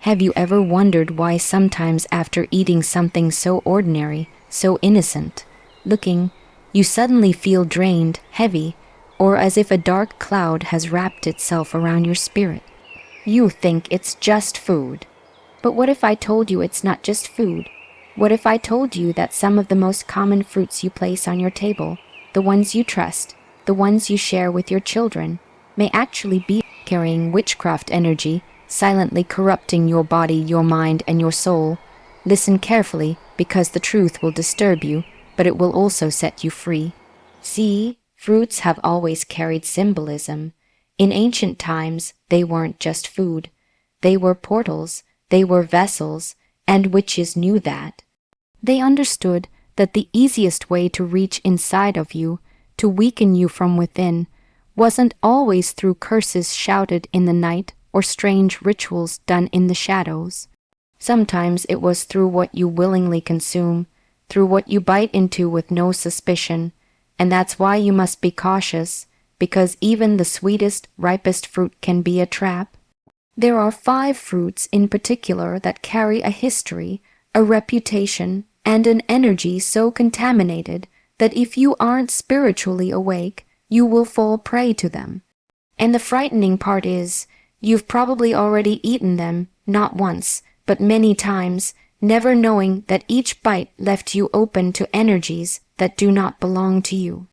Have you ever wondered why sometimes after eating something so ordinary, so innocent looking, you suddenly feel drained, heavy, or as if a dark cloud has wrapped itself around your spirit? You think it's just food. But what if I told you it's not just food? What if I told you that some of the most common fruits you place on your table, the ones you trust, the ones you share with your children, may actually be carrying witchcraft energy, silently corrupting your body, your mind, and your soul? Listen carefully, because the truth will disturb you, but it will also set you free. See, fruits have always carried symbolism. In ancient times, they weren't just food. They were portals, they were vessels, and witches knew that. They understood that the easiest way to reach inside of you, to weaken you from within, wasn't always through curses shouted in the night or strange rituals done in the shadows. Sometimes it was through what you willingly consume, through what you bite into with no suspicion, and that's why you must be cautious, because even the sweetest, ripest fruit can be a trap. There are 5 fruits in particular that carry a history, a reputation, and an energy so contaminated that if you aren't spiritually awake, you will fall prey to them. And the frightening part is, you've probably already eaten them, not once, but many times, never knowing that each bite left you open to energies that do not belong to you.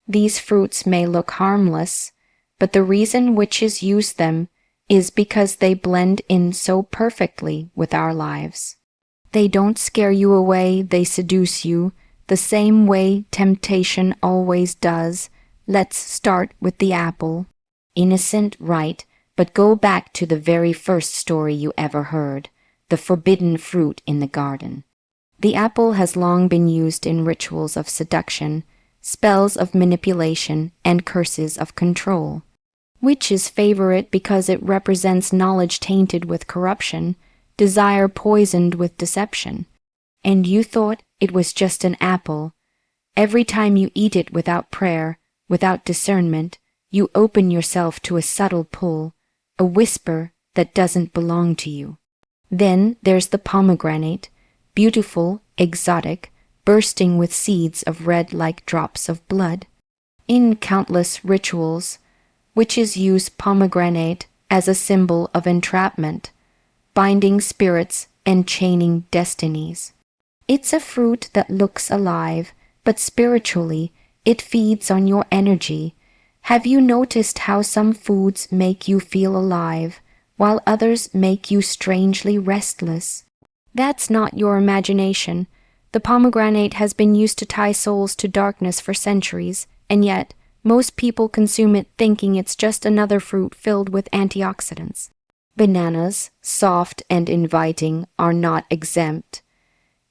These fruits may look harmless, but the reason witches use them is because they blend in so perfectly with our lives. They don't scare you away, they seduce you, the same way temptation always does. Let's start with the apple. Innocent, right, but go back to the very first story you ever heard, the forbidden fruit in the garden. The apple has long been used in rituals of seduction, spells of manipulation, and curses of control. Witches favor it because it represents knowledge tainted with corruption, desire poisoned with deception. And you thought it was just an apple. Every time you eat it without prayer, without discernment, you open yourself to a subtle pull, a whisper that doesn't belong to you. Then there's the pomegranate, beautiful, exotic, bursting with seeds of red like drops of blood. In countless rituals, witches use pomegranate as a symbol of entrapment, binding spirits and chaining destinies. It's a fruit that looks alive, but spiritually, it feeds on your energy. Have you noticed how some foods make you feel alive, while others make you strangely restless? That's not your imagination. The pomegranate has been used to tie souls to darkness for centuries, and yet most people consume it thinking it's just another fruit filled with antioxidants. Bananas, soft and inviting, are not exempt.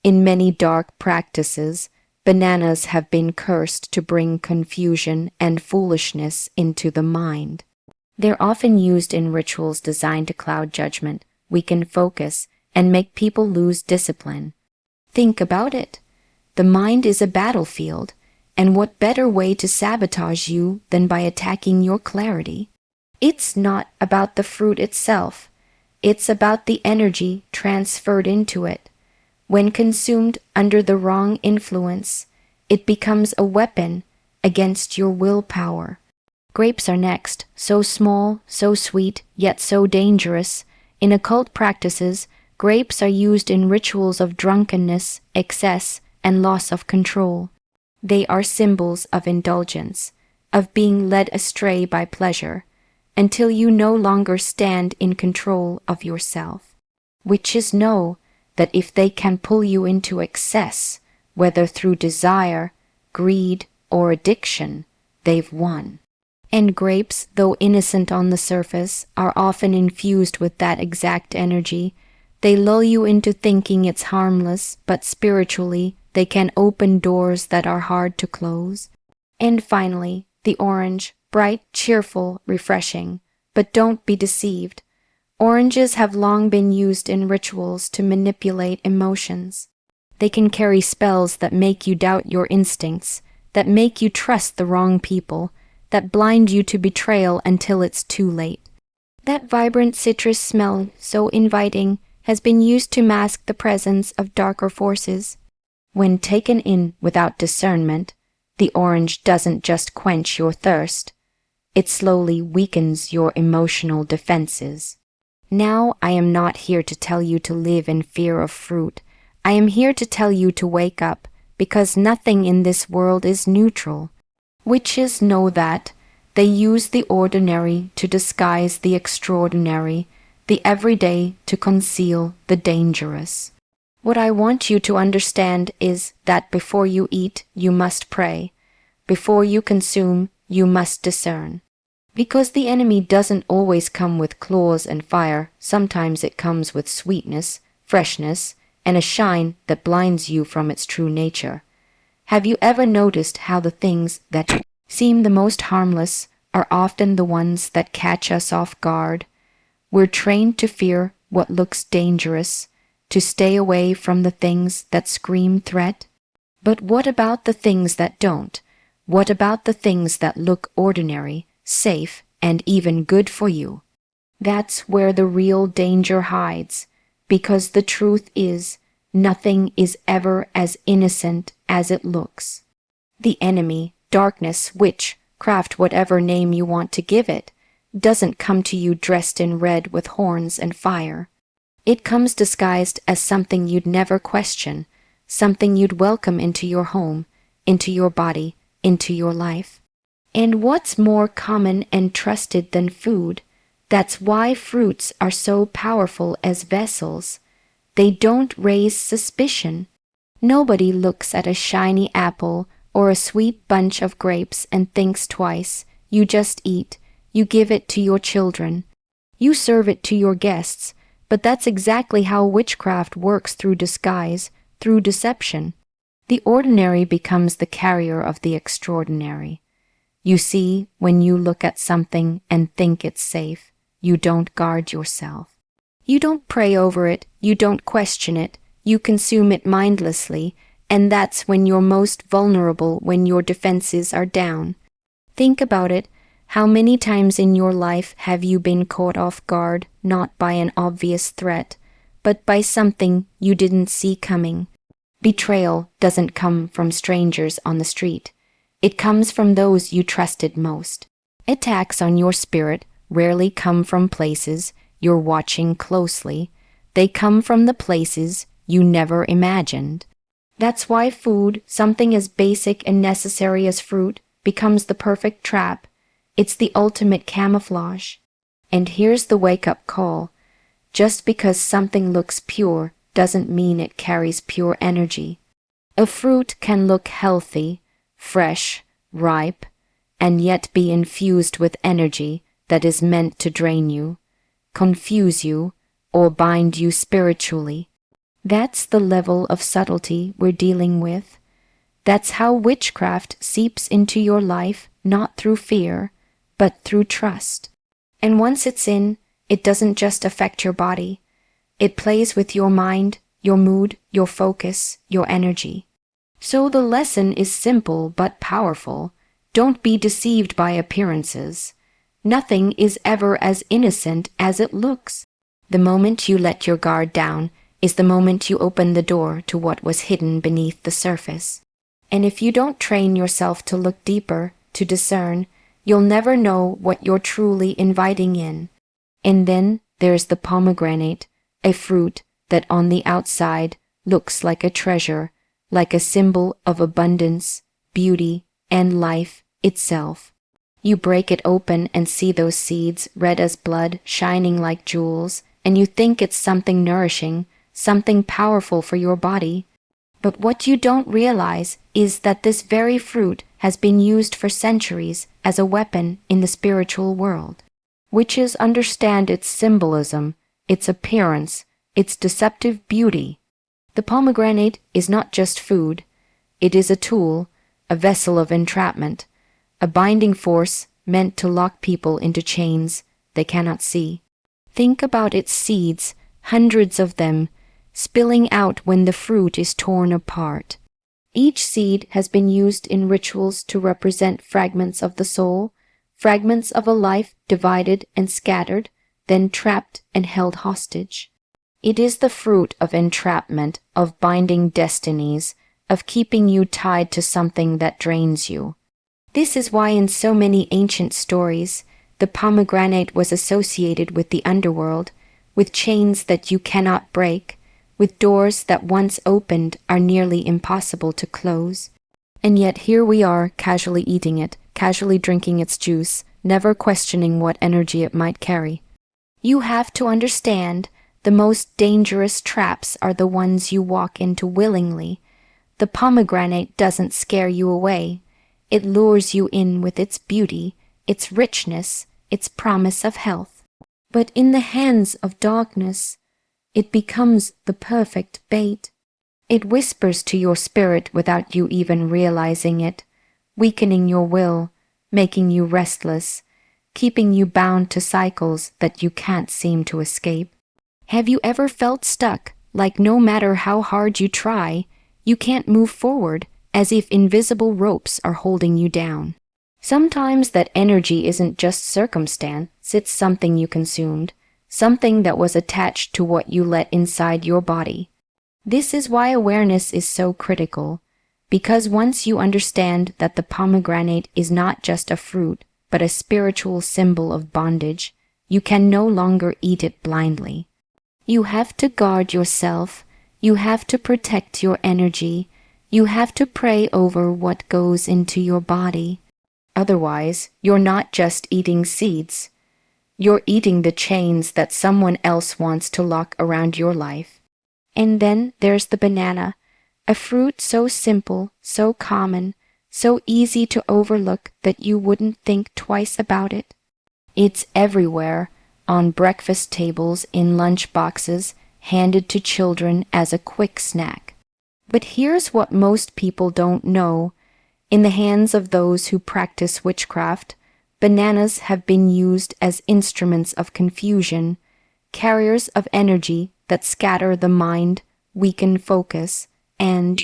In many dark practices, bananas have been cursed to bring confusion and foolishness into the mind. They're often used in rituals designed to cloud judgment, weaken focus, and make people lose discipline. Think about it. The mind is a battlefield, and what better way to sabotage you than by attacking your clarity? It's not about the fruit itself. It's about the energy transferred into it. When consumed under the wrong influence, it becomes a weapon against your willpower. Grapes are next, so small, so sweet, yet so dangerous. In occult practices, grapes are used in rituals of drunkenness, excess, and loss of control. They are symbols of indulgence, of being led astray by pleasure, until you no longer stand in control of yourself. Witches know that if they can pull you into excess, whether through desire, greed, or addiction, they've won. And grapes, though innocent on the surface, are often infused with that exact energy. They lull you into thinking it's harmless, but spiritually, they can open doors that are hard to close. And finally, the orange, bright, cheerful, refreshing. But don't be deceived. Oranges have long been used in rituals to manipulate emotions. They can carry spells that make you doubt your instincts, that make you trust the wrong people, that blind you to betrayal until it's too late. That vibrant citrus smell, so inviting, has been used to mask the presence of darker forces. When taken in without discernment, the orange doesn't just quench your thirst, it slowly weakens your emotional defenses. Now I am not here to tell you to live in fear of fruit. I am here to tell you to wake up, because nothing in this world is neutral. Witches know that. They use the ordinary to disguise the extraordinary, the everyday to conceal the dangerous. What I want you to understand is that before you eat, you must pray. Before you consume, you must discern. Because the enemy doesn't always come with claws and fire, sometimes it comes with sweetness, freshness, and a shine that blinds you from its true nature. Have you ever noticed how the things that seem the most harmless are often the ones that catch us off guard? We're trained to fear what looks dangerous, to stay away from the things that scream threat. But what about the things that don't? What about the things that look ordinary, safe, and even good for you? That's where the real danger hides, because the truth is, nothing is ever as innocent as it looks. The enemy, darkness, witchcraft, whatever name you want to give it, doesn't come to you dressed in red with horns and fire. It comes disguised as something you'd never question, something you'd welcome into your home, into your body, into your life. And what's more common and trusted than food? That's why fruits are so powerful as vessels. They don't raise suspicion. Nobody looks at a shiny apple or a sweet bunch of grapes and thinks twice. You just eat. You give it to your children. You serve it to your guests. But that's exactly how witchcraft works, through disguise, through deception. The ordinary becomes the carrier of the extraordinary. You see, when you look at something and think it's safe, you don't guard yourself. You don't pray over it, you don't question it, you consume it mindlessly, and that's when you're most vulnerable, when your defenses are down. Think about it. How many times in your life have you been caught off guard, not by an obvious threat, but by something you didn't see coming? Betrayal doesn't come from strangers on the street. It comes from those you trusted most. Attacks on your spirit rarely come from places you're watching closely. They come from the places you never imagined. That's why food, something as basic and necessary as fruit, becomes the perfect trap. It's the ultimate camouflage. And here's the wake-up call. Just because something looks pure doesn't mean it carries pure energy. A fruit can look healthy, fresh, ripe, and yet be infused with energy that is meant to drain you, confuse you, or bind you spiritually. That's the level of subtlety we're dealing with. That's how witchcraft seeps into your life, not through fear, but through trust. And once it's in, it doesn't just affect your body. It plays with your mind, your mood, your focus, your energy. So the lesson is simple but powerful. Don't be deceived by appearances. Nothing is ever as innocent as it looks. The moment you let your guard down is the moment you open the door to what was hidden beneath the surface. And if you don't train yourself to look deeper, to discern, you'll never know what you're truly inviting in. And then there's the pomegranate, a fruit that on the outside looks like a treasure, like a symbol of abundance, beauty, and life itself. You break it open and see those seeds, red as blood, shining like jewels, and you think it's something nourishing, something powerful for your body. But what you don't realize is that this very fruit has been used for centuries as a weapon in the spiritual world. Witches understand its symbolism, its appearance, its deceptive beauty. The pomegranate is not just food. It is a tool, a vessel of entrapment, a binding force meant to lock people into chains they cannot see. Think about its seeds, hundreds of them, spilling out when the fruit is torn apart. Each seed has been used in rituals to represent fragments of the soul, fragments of a life divided and scattered, then trapped and held hostage. It is the fruit of entrapment, of binding destinies, of keeping you tied to something that drains you. This is why in so many ancient stories, the pomegranate was associated with the underworld, with chains that you cannot break, with doors that once opened are nearly impossible to close. And yet here we are, casually eating it, casually drinking its juice, never questioning what energy it might carry. You have to understand, the most dangerous traps are the ones you walk into willingly. The pomegranate doesn't scare you away. It lures you in with its beauty, its richness, its promise of health. But in the hands of darkness, it becomes the perfect bait. It whispers to your spirit without you even realizing it, weakening your will, making you restless, keeping you bound to cycles that you can't seem to escape. Have you ever felt stuck, like no matter how hard you try, you can't move forward, as if invisible ropes are holding you down? Sometimes that energy isn't just circumstance, it's something you consumed, something that was attached to what you let inside your body. This is why awareness is so critical, because once you understand that the pomegranate is not just a fruit, but a spiritual symbol of bondage, you can no longer eat it blindly. You have to guard yourself, you have to protect your energy, you have to pray over what goes into your body. Otherwise, you're not just eating seeds. You're eating the chains that someone else wants to lock around your life. And then there's the banana, a fruit so simple, so common, so easy to overlook that you wouldn't think twice about it. It's everywhere, on breakfast tables, in lunch boxes, handed to children as a quick snack. But here's what most people don't know. In the hands of those who practice witchcraft, bananas have been used as instruments of confusion, carriers of energy that scatter the mind, weaken focus, and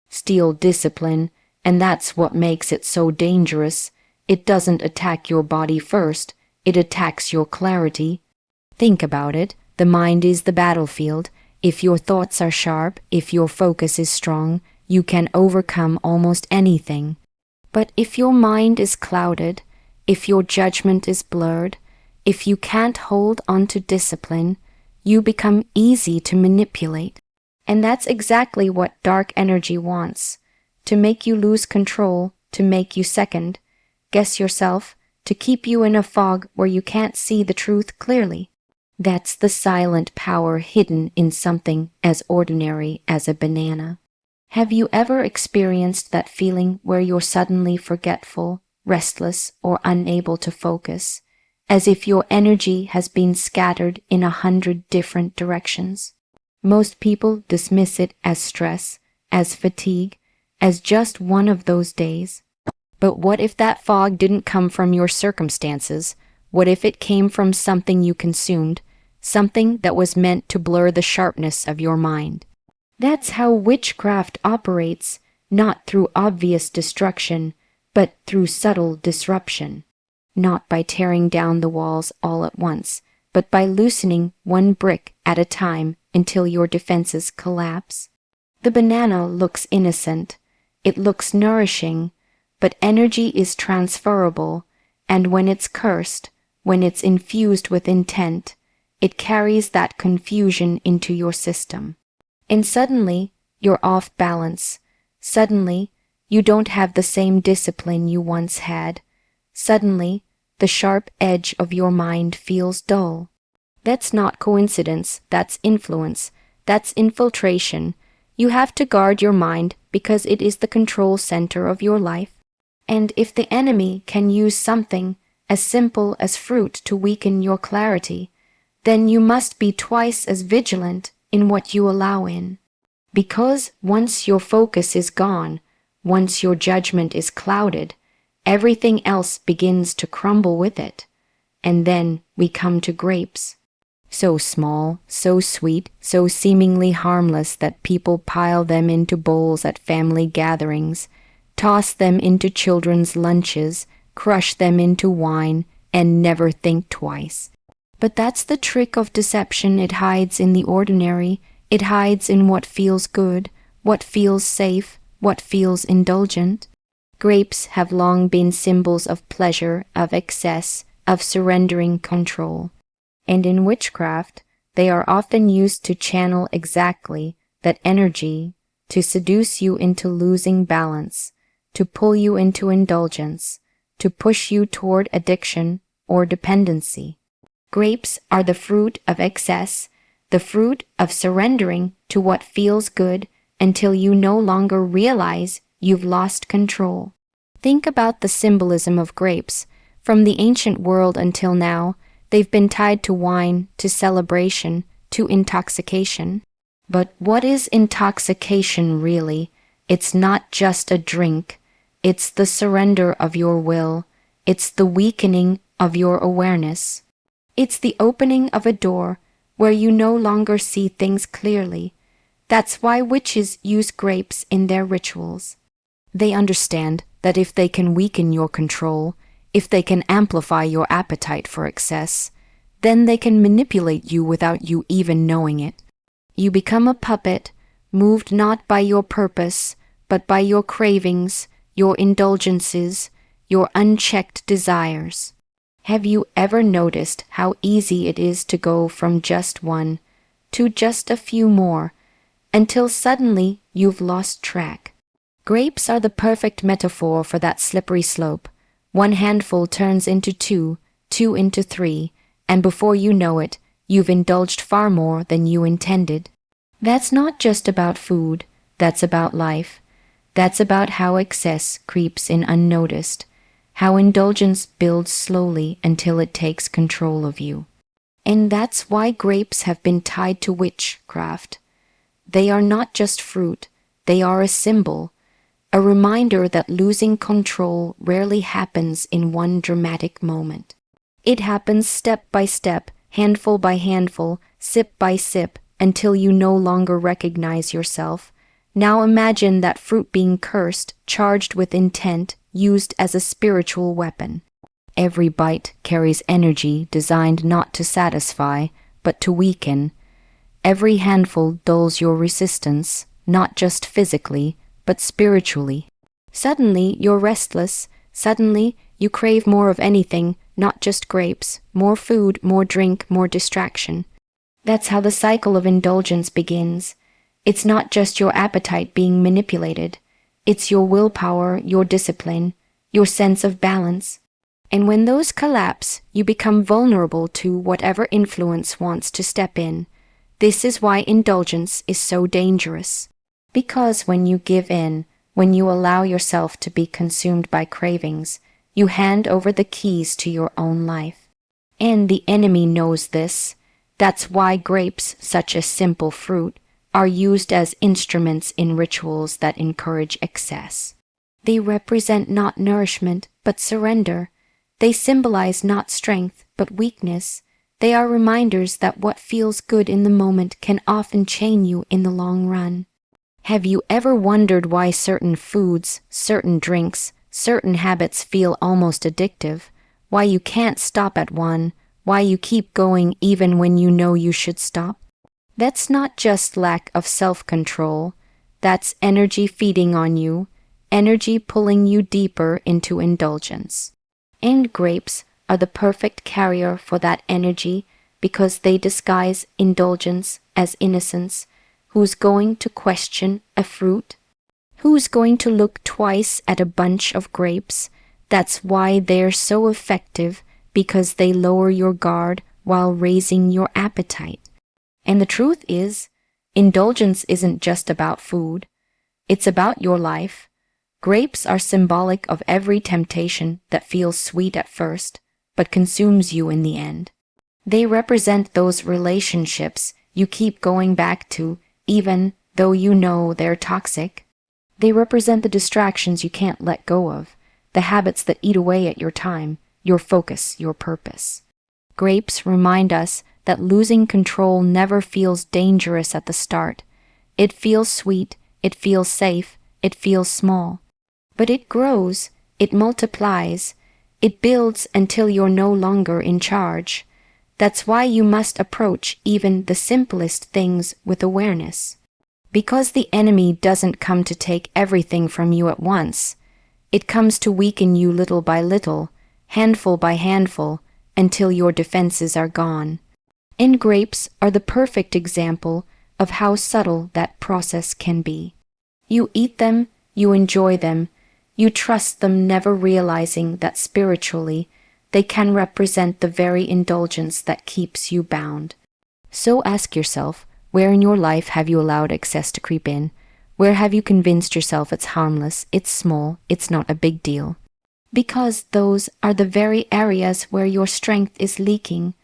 steal discipline, and that's what makes it so dangerous. It doesn't attack your body first, it attacks your clarity. Think about it, the mind is the battlefield. If your thoughts are sharp, if your focus is strong, you can overcome almost anything. But if your mind is clouded, if your judgment is blurred, if you can't hold on to discipline, you become easy to manipulate. And that's exactly what dark energy wants, to make you lose control, to make you second, guess yourself, to keep you in a fog where you can't see the truth clearly. That's the silent power hidden in something as ordinary as a banana. Have you ever experienced that feeling where you're suddenly forgetful, restless, or unable to focus, as if your energy has been scattered in 100 different directions? Most people dismiss it as stress, as fatigue, as just one of those days. But what if that fog didn't come from your circumstances? What if it came from something you consumed, something that was meant to blur the sharpness of your mind? That's how witchcraft operates, not through obvious destruction, but through subtle disruption. Not by tearing down the walls all at once, but by loosening one brick at a time until your defenses collapse. The banana looks innocent, it looks nourishing, but energy is transferable, and when it's cursed, when it's infused with intent, it carries that confusion into your system. And suddenly, you're off balance. Suddenly, you don't have the same discipline you once had. Suddenly, the sharp edge of your mind feels dull. That's not coincidence, that's influence, that's infiltration. You have to guard your mind because it is the control center of your life. And if the enemy can use something as simple as fruit to weaken your clarity, then you must be twice as vigilant in what you allow in. Because once your focus is gone, once your judgment is clouded, everything else begins to crumble with it. And then we come to grapes. So small, so sweet, so seemingly harmless that people pile them into bowls at family gatherings, toss them into children's lunches, crush them into wine, and never think twice. But that's the trick of deception. It hides in the ordinary. It hides in what feels good, what feels safe, what feels indulgent. Grapes have long been symbols of pleasure, of excess, of surrendering control. And in witchcraft, they are often used to channel exactly that energy, to seduce you into losing balance, to pull you into indulgence, to push you toward addiction or dependency. Grapes are the fruit of excess, the fruit of surrendering to what feels good until you no longer realize you've lost control. Think about the symbolism of grapes. From the ancient world until now, they've been tied to wine, to celebration, to intoxication. But what is intoxication really? It's not just a drink. It's the surrender of your will. It's the weakening of your awareness. It's the opening of a door where you no longer see things clearly. That's why witches use grapes in their rituals. They understand that if they can weaken your control, if they can amplify your appetite for excess, then they can manipulate you without you even knowing it. You become a puppet, moved not by your purpose, but by your cravings, your indulgences, your unchecked desires. Have you ever noticed how easy it is to go from just one to just a few more, until suddenly you've lost track? Grapes are the perfect metaphor for that slippery slope. One handful turns into two, two into three, and before you know it, you've indulged far more than you intended. That's not just about food, that's about life. That's about how excess creeps in unnoticed, how indulgence builds slowly until it takes control of you. And that's why grapes have been tied to witchcraft. They are not just fruit, they are a symbol, a reminder that losing control rarely happens in one dramatic moment. It happens step by step, handful by handful, sip by sip, until you no longer recognize yourself. Now imagine that fruit being cursed, charged with intent, used as a spiritual weapon. Every bite carries energy designed not to satisfy, but to weaken. Every handful dulls your resistance, not just physically, but spiritually. Suddenly you're restless. Suddenly you crave more of anything, not just grapes, more food, more drink, more distraction. That's how the cycle of indulgence begins. It's not just your appetite being manipulated. It's your willpower, your discipline, your sense of balance. And when those collapse, you become vulnerable to whatever influence wants to step in. This is why indulgence is so dangerous. Because when you give in, when you allow yourself to be consumed by cravings, you hand over the keys to your own life. And the enemy knows this. That's why grapes, such a simple fruit, are used as instruments in rituals that encourage excess. They represent not nourishment, but surrender. They symbolize not strength, but weakness. They are reminders that what feels good in the moment can often chain you in the long run. Have you ever wondered why certain foods, certain drinks, certain habits feel almost addictive? Why you can't stop at one? Why you keep going even when you know you should stop? That's not just lack of self-control. That's energy feeding on you, energy pulling you deeper into indulgence. And grapes are the perfect carrier for that energy because they disguise indulgence as innocence. Who's going to question a fruit? Who's going to look twice at a bunch of grapes? That's why they're so effective, because they lower your guard while raising your appetite. And the truth is, indulgence isn't just about food. It's about your life. Grapes are symbolic of every temptation that feels sweet at first, but consumes you in the end. They represent those relationships you keep going back to, even though you know they're toxic. They represent the distractions you can't let go of, the habits that eat away at your time, your focus, your purpose. Grapes remind us that losing control never feels dangerous at the start. It feels sweet, it feels safe, it feels small. But it grows, it multiplies, it builds until you're no longer in charge. That's why you must approach even the simplest things with awareness. Because the enemy doesn't come to take everything from you at once. It comes to weaken you little by little, handful by handful, until your defenses are gone. And grapes are the perfect example of how subtle that process can be. You eat them, you enjoy them, you trust them, never realizing that spiritually they can represent the very indulgence that keeps you bound. So ask yourself, where in your life have you allowed excess to creep in? Where have you convinced yourself it's harmless, it's small, it's not a big deal? Because those are the very areas where your strength is leaking,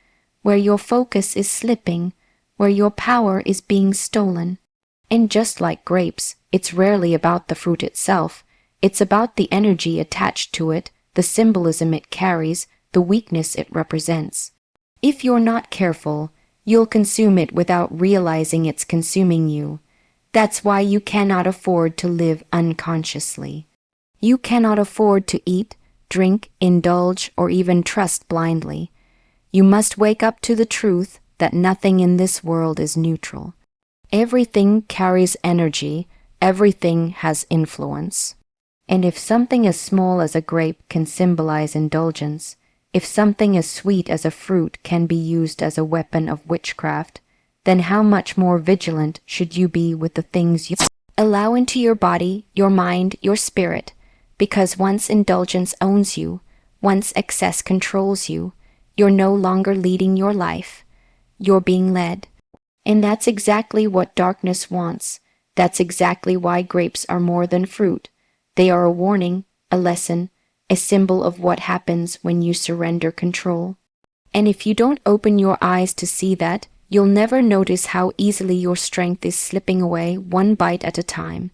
where your focus is slipping, where your power is being stolen. And just like grapes, it's rarely about the fruit itself. It's about the energy attached to it, the symbolism it carries, the weakness it represents. If you're not careful, you'll consume it without realizing it's consuming you. That's why you cannot afford to live unconsciously. You cannot afford to eat, drink, indulge, or even trust blindly. You must wake up to the truth that nothing in this world is neutral. Everything carries energy, everything has influence. And if something as small as a grape can symbolize indulgence, if something as sweet as a fruit can be used as a weapon of witchcraft, then how much more vigilant should you be with the things you allow into your body, your mind, your spirit, because once indulgence owns you, once excess controls you, you're no longer leading your life, you're being led. And that's exactly what darkness wants. That's exactly why grapes are more than fruit. They are a warning, a lesson, a symbol of what happens when you surrender control. And if you don't open your eyes to see that, you'll never notice how easily your strength is slipping away one bite at a time.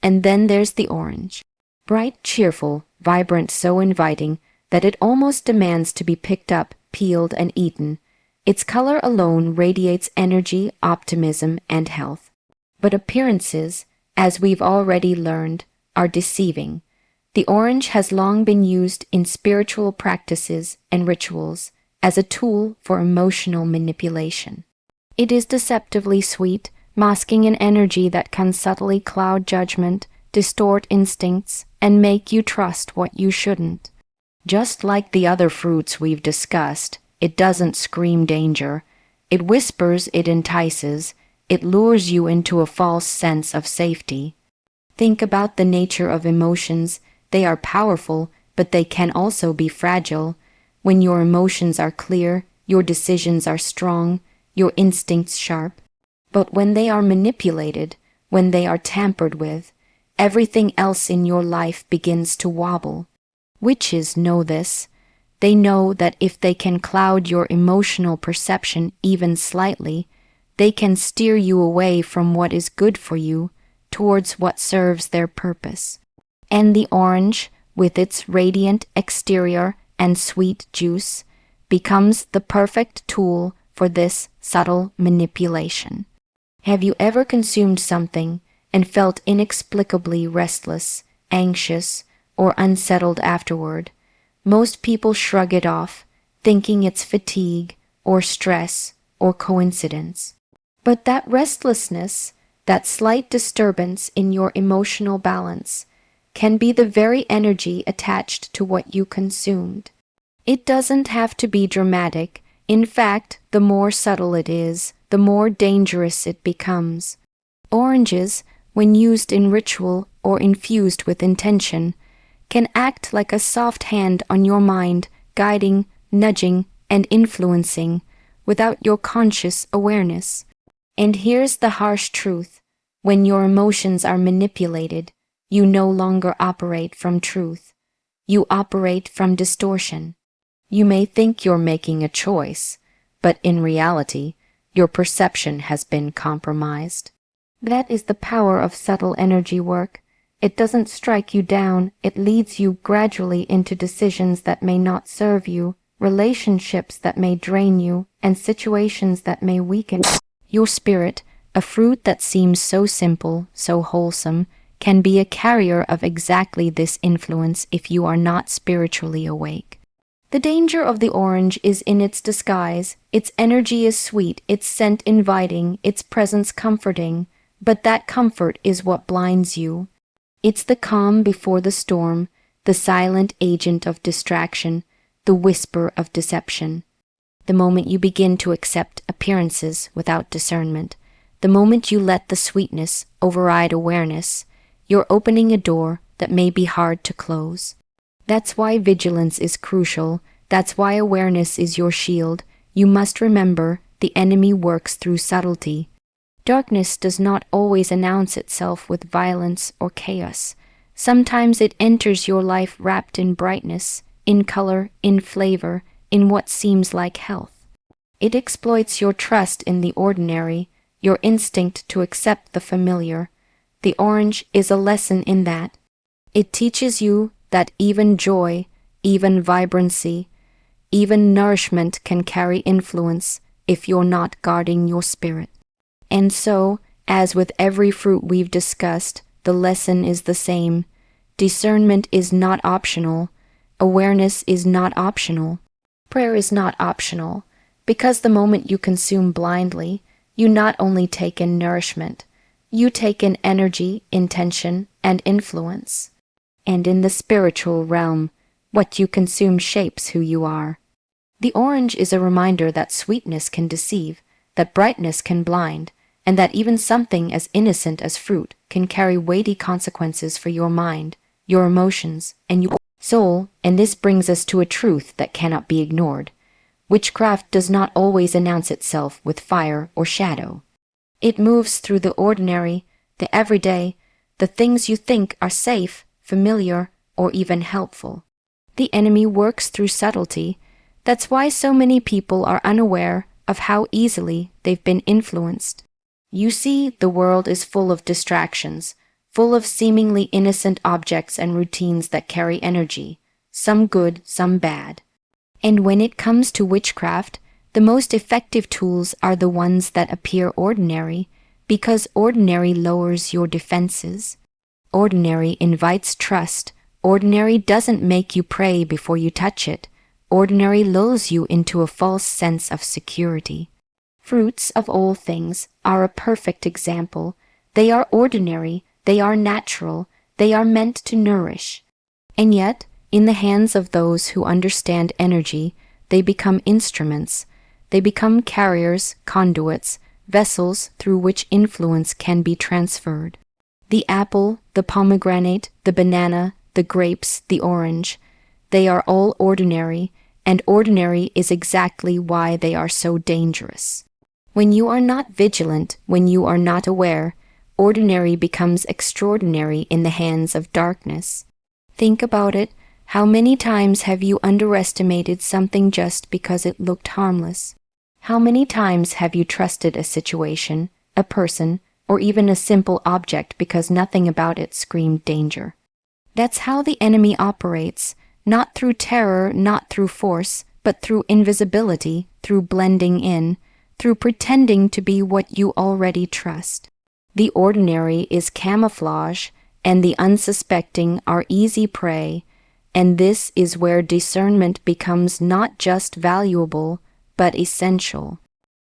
And then there's the orange. Bright, cheerful, vibrant, so inviting that it almost demands to be picked up, peeled, and eaten. Its color alone radiates energy, optimism, and health. But appearances, as we've already learned, are deceiving. The orange has long been used in spiritual practices and rituals as a tool for emotional manipulation. It is deceptively sweet, masking an energy that can subtly cloud judgment, distort instincts, and make you trust what you shouldn't. Just like the other fruits we've discussed, it doesn't scream danger. It whispers, it entices, it lures you into a false sense of safety. Think about the nature of emotions. They are powerful, but they can also be fragile. When your emotions are clear, your decisions are strong, your instincts sharp. But when they are manipulated, when they are tampered with, everything else in your life begins to wobble. Witches know this. They know that if they can cloud your emotional perception even slightly, they can steer you away from what is good for you towards what serves their purpose. And the orange, with its radiant exterior and sweet juice, becomes the perfect tool for this subtle manipulation. Have you ever consumed something and felt inexplicably restless, anxious, or unsettled afterward? Most people shrug it off, thinking it's fatigue, or stress, or coincidence. But that restlessness, that slight disturbance in your emotional balance, can be the very energy attached to what you consumed. It doesn't have to be dramatic. In fact, the more subtle it is, the more dangerous it becomes. Oranges, when used in ritual or infused with intention, can act like a soft hand on your mind, guiding, nudging, and influencing without your conscious awareness. And here's the harsh truth. When your emotions are manipulated, you no longer operate from truth. You operate from distortion. You may think you're making a choice, but in reality, your perception has been compromised. That is the power of subtle energy work. It doesn't strike you down, it leads you gradually into decisions that may not serve you, relationships that may drain you, and situations that may weaken your spirit. A fruit that seems so simple, so wholesome, can be a carrier of exactly this influence if you are not spiritually awake. The danger of the orange is in its disguise. Its energy is sweet, its scent inviting, its presence comforting, but that comfort is what blinds you. It's the calm before the storm, the silent agent of distraction, the whisper of deception. The moment you begin to accept appearances without discernment, the moment you let the sweetness override awareness, you're opening a door that may be hard to close. That's why vigilance is crucial. That's why awareness is your shield. You must remember the enemy works through subtlety. Darkness does not always announce itself with violence or chaos. Sometimes it enters your life wrapped in brightness, in color, in flavor, in what seems like health. It exploits your trust in the ordinary, your instinct to accept the familiar. The orange is a lesson in that. It teaches you that even joy, even vibrancy, even nourishment can carry influence if you're not guarding your spirit. And so, as with every fruit we've discussed, the lesson is the same. Discernment is not optional. Awareness is not optional. Prayer is not optional, because the moment you consume blindly, you not only take in nourishment, you take in energy, intention, and influence. And in the spiritual realm, what you consume shapes who you are. The orange is a reminder that sweetness can deceive, that brightness can blind, and that even something as innocent as fruit can carry weighty consequences for your mind, your emotions, and your soul. And this brings us to a truth that cannot be ignored. Witchcraft does not always announce itself with fire or shadow. It moves through the ordinary, the everyday, the things you think are safe, familiar, or even helpful. The enemy works through subtlety. That's why so many people are unaware of how easily they've been influenced. You see, the world is full of distractions, full of seemingly innocent objects and routines that carry energy, some good, some bad. And when it comes to witchcraft, the most effective tools are the ones that appear ordinary, because ordinary lowers your defenses. Ordinary invites trust. Ordinary doesn't make you pray before you touch it. Ordinary lulls you into a false sense of security. Fruits of all things are a perfect example. They are ordinary, they are natural, they are meant to nourish. And yet, in the hands of those who understand energy, they become instruments. They become carriers, conduits, vessels through which influence can be transferred. The apple, the pomegranate, the banana, the grapes, the orange, they are all ordinary, and ordinary is exactly why they are so dangerous. When you are not vigilant, when you are not aware, ordinary becomes extraordinary in the hands of darkness. Think about it. How many times have you underestimated something just because it looked harmless? How many times have you trusted a situation, a person, or even a simple object because nothing about it screamed danger? That's how the enemy operates, not through terror, not through force, but through invisibility, through blending in, through pretending to be what you already trust. The ordinary is camouflage, and the unsuspecting are easy prey, and this is where discernment becomes not just valuable, but essential.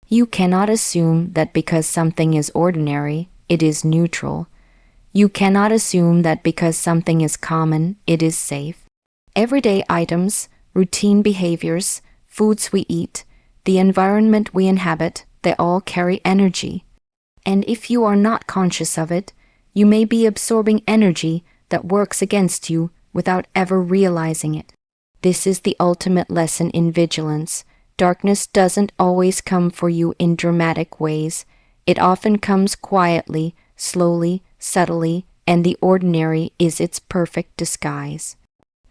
You cannot assume that because something is ordinary, it is neutral. You cannot assume that because something is common, it is safe. Everyday items, routine behaviors, foods we eat, the environment we inhabit, they all carry energy. And if you are not conscious of it, you may be absorbing energy that works against you without ever realizing it. This is the ultimate lesson in vigilance. Darkness doesn't always come for you in dramatic ways. It often comes quietly, slowly, subtly, and the ordinary is its perfect disguise.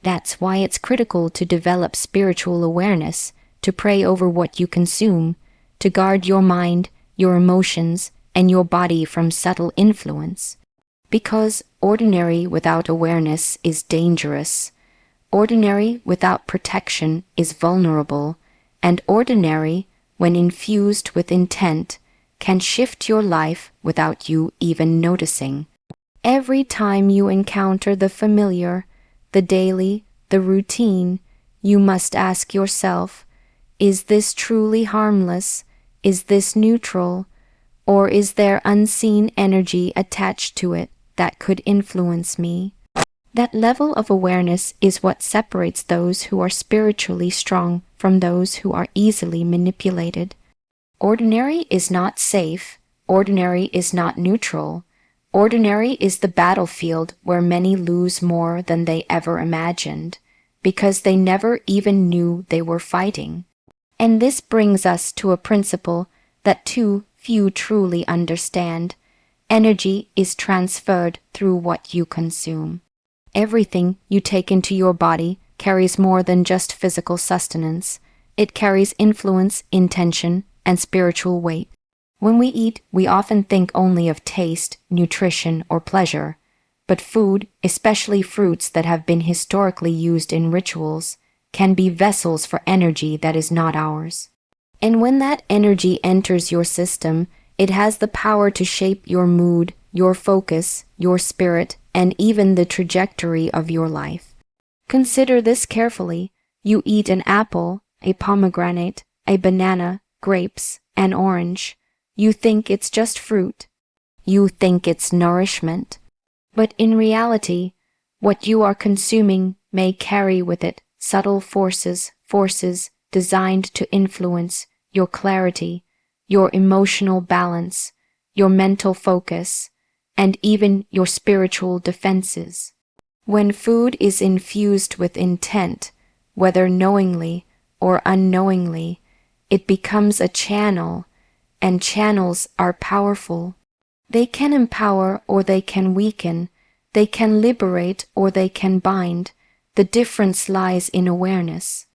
That's why it's critical to develop spiritual awareness, to pray over what you consume, to guard your mind, your emotions, and your body from subtle influence. Because ordinary without awareness is dangerous. Ordinary without protection is vulnerable, and ordinary, when infused with intent, can shift your life without you even noticing. Every time you encounter the familiar, the daily, the routine, you must ask yourself, is this truly harmless? Is this neutral? Or is there unseen energy attached to it that could influence me? That level of awareness is what separates those who are spiritually strong from those who are easily manipulated. Ordinary is not safe. Ordinary is not neutral. Ordinary is the battlefield where many lose more than they ever imagined, because they never even knew they were fighting. And this brings us to a principle that too few truly understand. Energy is transferred through what you consume. Everything you take into your body carries more than just physical sustenance. It carries influence, intention, and spiritual weight. When we eat, we often think only of taste, nutrition, or pleasure. But food, especially fruits that have been historically used in rituals, can be vessels for energy that is not ours. And when that energy enters your system, it has the power to shape your mood, your focus, your spirit, and even the trajectory of your life. Consider this carefully. You eat an apple, a pomegranate, a banana, grapes, an orange. You think it's just fruit. You think it's nourishment. But in reality, what you are consuming may carry with it subtle forces designed to influence your clarity, your emotional balance, your mental focus, and even your spiritual defenses. When food is infused with intent, whether knowingly or unknowingly, it becomes a channel, and channels are powerful. They can empower or they can weaken. They can liberate or they can bind. The difference lies in awareness.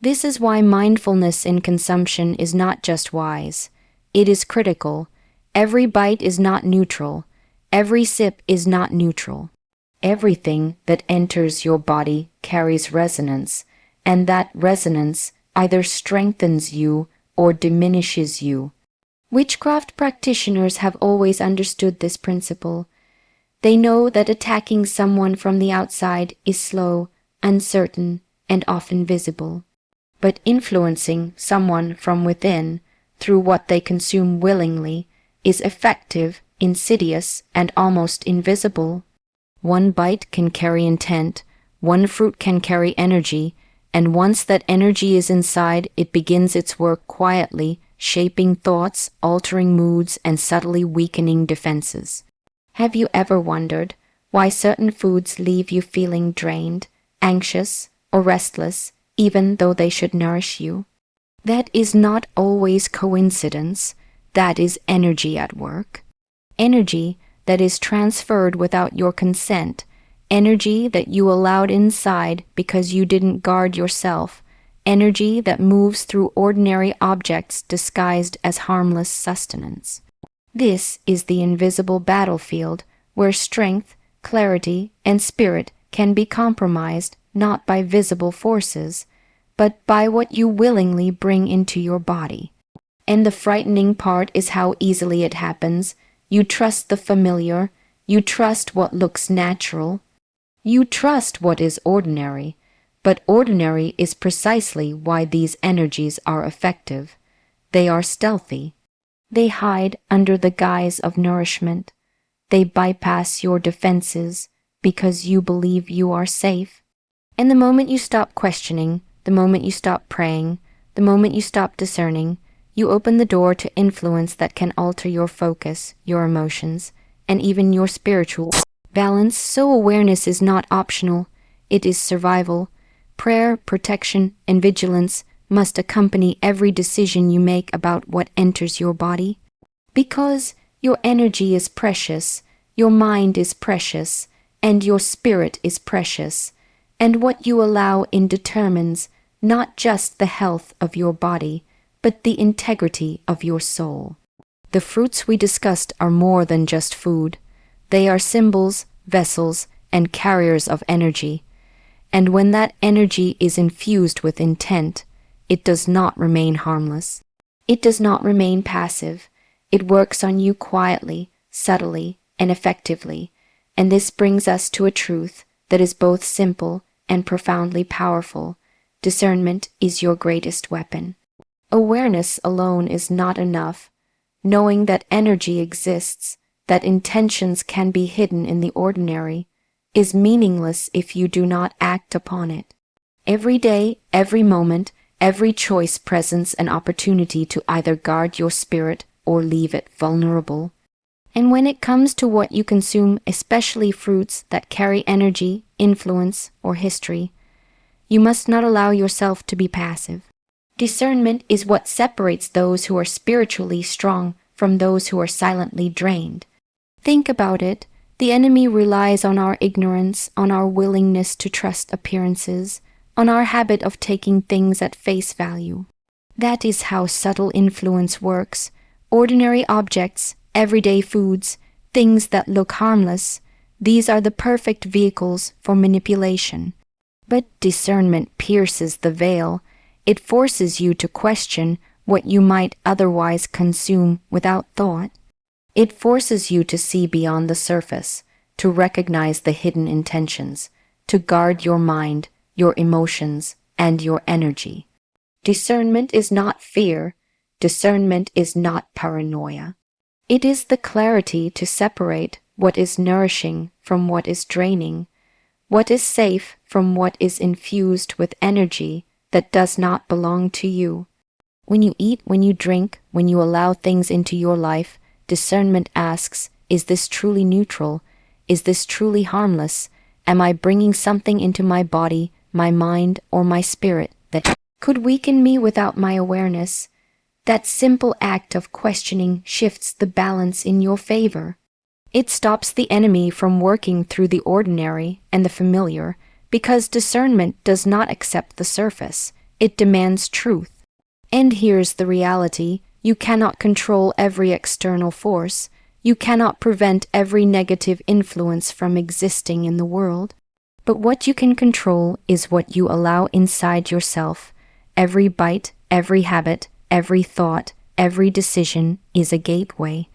This is why mindfulness in consumption is not just wise. It is critical. Every bite is not neutral. Every sip is not neutral. Everything that enters your body carries resonance, and that resonance either strengthens you or diminishes you. Witchcraft practitioners have always understood this principle. They know that attacking someone from the outside is slow, uncertain, and often visible. But influencing someone from within, through what they consume willingly, is effective, insidious, and almost invisible. One bite can carry intent, one fruit can carry energy, and once that energy is inside, it begins its work quietly, shaping thoughts, altering moods, and subtly weakening defenses. Have you ever wondered why certain foods leave you feeling drained, anxious, or restless, even though they should nourish you? That is not always coincidence. That is energy at work. Energy that is transferred without your consent, energy that you allowed inside because you didn't guard yourself, energy that moves through ordinary objects disguised as harmless sustenance. This is the invisible battlefield where strength, clarity, and spirit can be compromised not by visible forces, but by what you willingly bring into your body. And the frightening part is how easily it happens. You trust the familiar, you trust what looks natural, you trust what is ordinary, but ordinary is precisely why these energies are effective. They are stealthy. They hide under the guise of nourishment. They bypass your defenses because you believe you are safe. And the moment you stop questioning, the moment you stop praying, the moment you stop discerning, you open the door to influence that can alter your focus, your emotions, and even your spiritual balance. So awareness is not optional, it is survival. Prayer, protection, and vigilance must accompany every decision you make about what enters your body. Because your energy is precious, your mind is precious, and your spirit is precious, and what you allow in determines not just the health of your body, but the integrity of your soul. The fruits we discussed are more than just food. They are symbols, vessels, and carriers of energy. And when that energy is infused with intent, it does not remain harmless. It does not remain passive. It works on you quietly, subtly, and effectively. And this brings us to a truth that is both simple and profoundly powerful. Discernment is your greatest weapon. Awareness alone is not enough. Knowing that energy exists, that intentions can be hidden in the ordinary, is meaningless if you do not act upon it. Every day, every moment, every choice presents an opportunity to either guard your spirit or leave it vulnerable. And when it comes to what you consume, especially fruits that carry energy, influence, or history, you must not allow yourself to be passive. Discernment is what separates those who are spiritually strong from those who are silently drained. Think about it. The enemy relies on our ignorance, on our willingness to trust appearances, on our habit of taking things at face value. That is how subtle influence works. Ordinary objects, everyday foods, things that look harmless, these are the perfect vehicles for manipulation. But discernment pierces the veil. It forces you to question what you might otherwise consume without thought. It forces you to see beyond the surface, to recognize the hidden intentions, to guard your mind, your emotions, and your energy. Discernment is not fear. Discernment is not paranoia. It is the clarity to separate what is nourishing from what is draining, what is safe from what is infused with energy that does not belong to you. When you eat, when you drink, when you allow things into your life, discernment asks, is this truly neutral? Is this truly harmless? Am I bringing something into my body, my mind, or my spirit that could weaken me without my awareness? That simple act of questioning shifts the balance in your favor. It stops the enemy from working through the ordinary and the familiar, because discernment does not accept the surface. It demands truth. And here's the reality. You cannot control every external force. You cannot prevent every negative influence from existing in the world. But what you can control is what you allow inside yourself. Every bite, every habit, every thought, every decision is a gateway.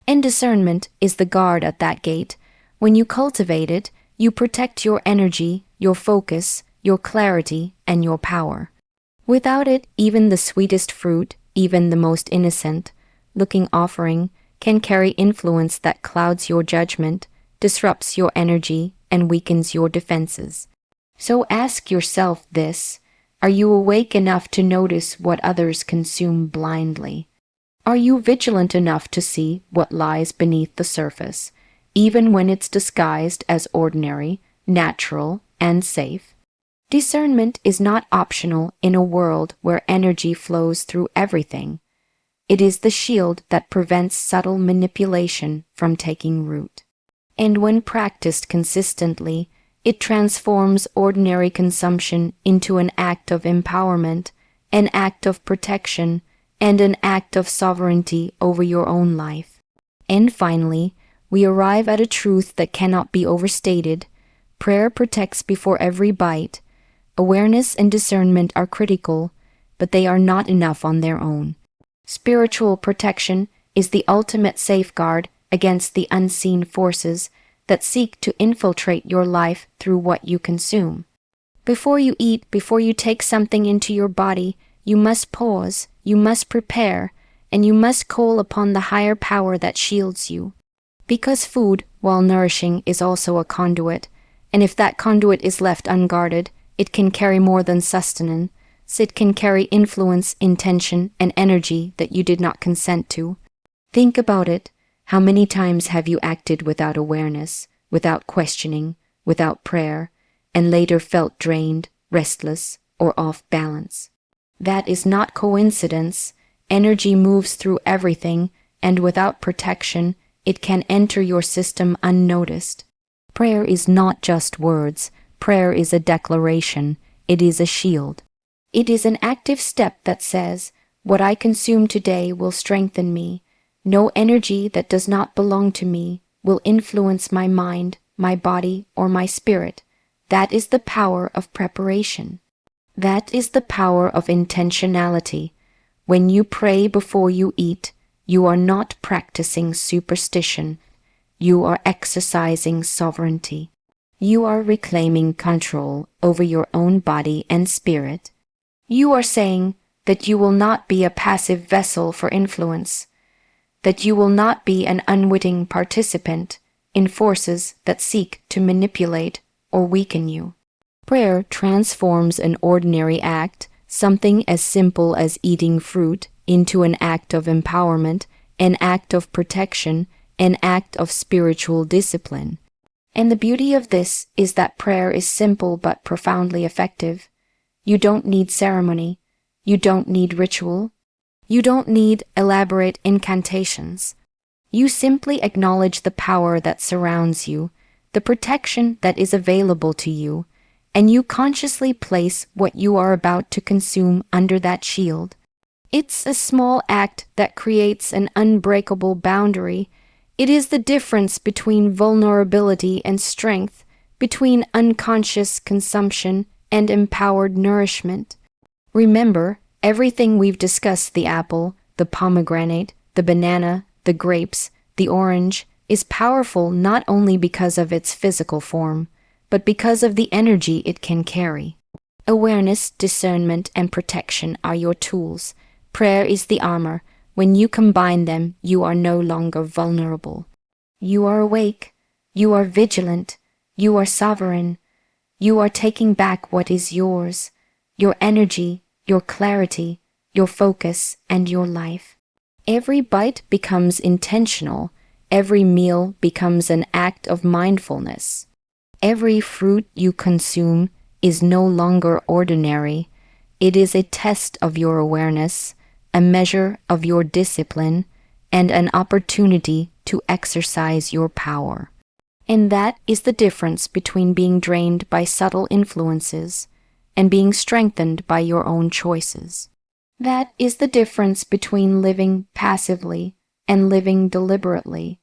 And discernment is the guard at that gate. When you cultivate it, you protect your energy, your focus, your clarity, and your power. Without it, even the sweetest fruit, even the most innocent-looking offering, can carry influence that clouds your judgment, disrupts your energy, and weakens your defenses. So ask yourself this: are you awake enough to notice what others consume blindly? Are you vigilant enough to see what lies beneath the surface, even when it's disguised as ordinary, natural, and safe? Discernment is not optional in a world where energy flows through everything. It is the shield that prevents subtle manipulation from taking root. And when practiced consistently, it transforms ordinary consumption into an act of empowerment, an act of protection, and an act of sovereignty over your own life. And finally, we arrive at a truth that cannot be overstated. Prayer protects before every bite. Awareness and discernment are critical, but they are not enough on their own. Spiritual protection is the ultimate safeguard against the unseen forces that seek to infiltrate your life through what you consume. Before you eat, before you take something into your body, you must pause, you must prepare, and you must call upon the higher power that shields you. Because food, while nourishing, is also a conduit, and if that conduit is left unguarded, it can carry more than sustenance. It can carry influence, intention, and energy that you did not consent to. Think about it. How many times have you acted without awareness, without questioning, without prayer, and later felt drained, restless, or off balance? That is not coincidence. Energy moves through everything, and without protection, it can enter your system unnoticed. Prayer is not just words. Prayer is a declaration. It is a shield. It is an active step that says, what I consume today will strengthen me. No energy that does not belong to me will influence my mind, my body, or my spirit. That is the power of preparation. That is the power of intentionality. When you pray before you eat, you are not practicing superstition. You are exercising sovereignty. You are reclaiming control over your own body and spirit, You are saying that you will not be a passive vessel for influence, that you will not be an unwitting participant in forces that seek to manipulate or weaken you. Prayer transforms an ordinary act, something as simple as eating fruit, into an act of empowerment, an act of protection, an act of spiritual discipline. And the beauty of this is that prayer is simple but profoundly effective. You don't need ceremony. You don't need ritual. You don't need elaborate incantations. You simply acknowledge the power that surrounds you, the protection that is available to you, and you consciously place what you are about to consume under that shield. It's a small act that creates an unbreakable boundary. It is the difference between vulnerability and strength, between unconscious consumption and empowered nourishment. Remember, everything we've discussed, the apple, the pomegranate, the banana, the grapes, the orange, is powerful not only because of its physical form, but because of the energy it can carry. Awareness, discernment, and protection are your tools. Prayer is the armor. When you combine them, you are no longer vulnerable. You are awake. You are vigilant. You are sovereign. You are taking back what is yours, your energy, your clarity, your focus, and your life. Every bite becomes intentional. Every meal becomes an act of mindfulness. Every fruit you consume is no longer ordinary. It is a test of your awareness, a measure of your discipline, and an opportunity to exercise your power. And that is the difference between being drained by subtle influences and being strengthened by your own choices. That is the difference between living passively and living deliberately.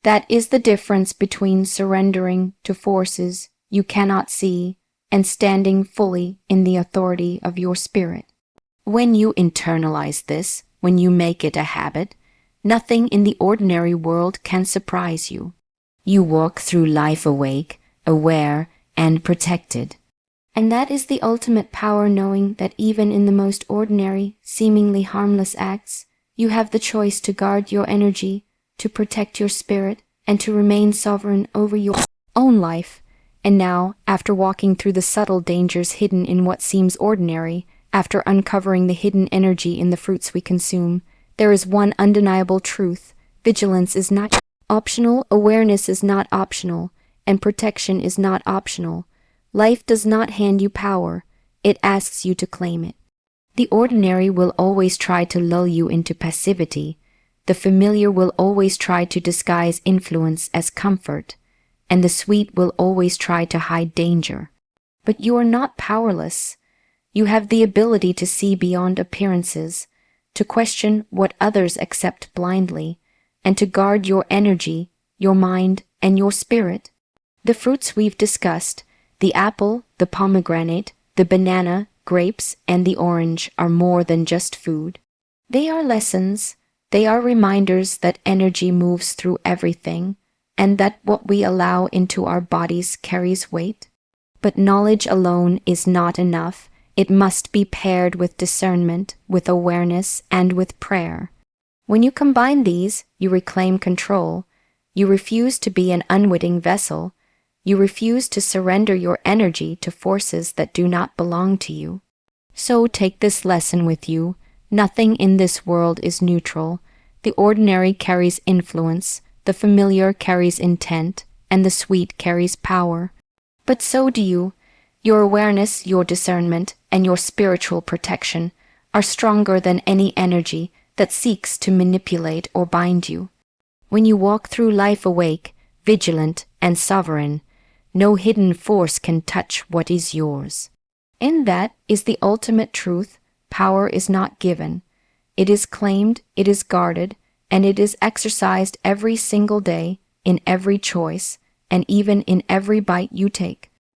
That is the difference between surrendering to forces you cannot see and standing fully in the authority of your spirit. When you internalize this, when you make it a habit, nothing in the ordinary world can surprise you. You walk through life awake, aware, and protected. And that is the ultimate power, knowing that even in the most ordinary, seemingly harmless acts, you have the choice to guard your energy, to protect your spirit, and to remain sovereign over your own life. And now, after walking through the subtle dangers hidden in what seems ordinary, after uncovering the hidden energy in the fruits we consume, there is one undeniable truth. Vigilance is not optional, awareness is not optional, and protection is not optional. Life does not hand you power, it asks you to claim it. The ordinary will always try to lull you into passivity. The familiar will always try to disguise influence as comfort, and the sweet will always try to hide danger. But you are not powerless. You have the ability to see beyond appearances, to question what others accept blindly, and to guard your energy, your mind, and your spirit. The fruits we've discussed, the apple, the pomegranate, the banana, grapes, and the orange, are more than just food. They are lessons. They are reminders that energy moves through everything, and that what we allow into our bodies carries weight. But knowledge alone is not enough. It must be paired with discernment, with awareness, and with prayer. When you combine these, you reclaim control. You refuse to be an unwitting vessel. You refuse to surrender your energy to forces that do not belong to you. So take this lesson with you. Nothing in this world is neutral. The ordinary carries influence, the familiar carries intent, and the sweet carries power. But so do you. Your awareness, your discernment, and your spiritual protection are stronger than any energy that seeks to manipulate or bind you. When you walk through life awake, vigilant, and sovereign, no hidden force can touch what is yours. And that is the ultimate truth. Power is not given. It is claimed, it is guarded, and it is exercised every single day, in every choice, and even in every bite you take.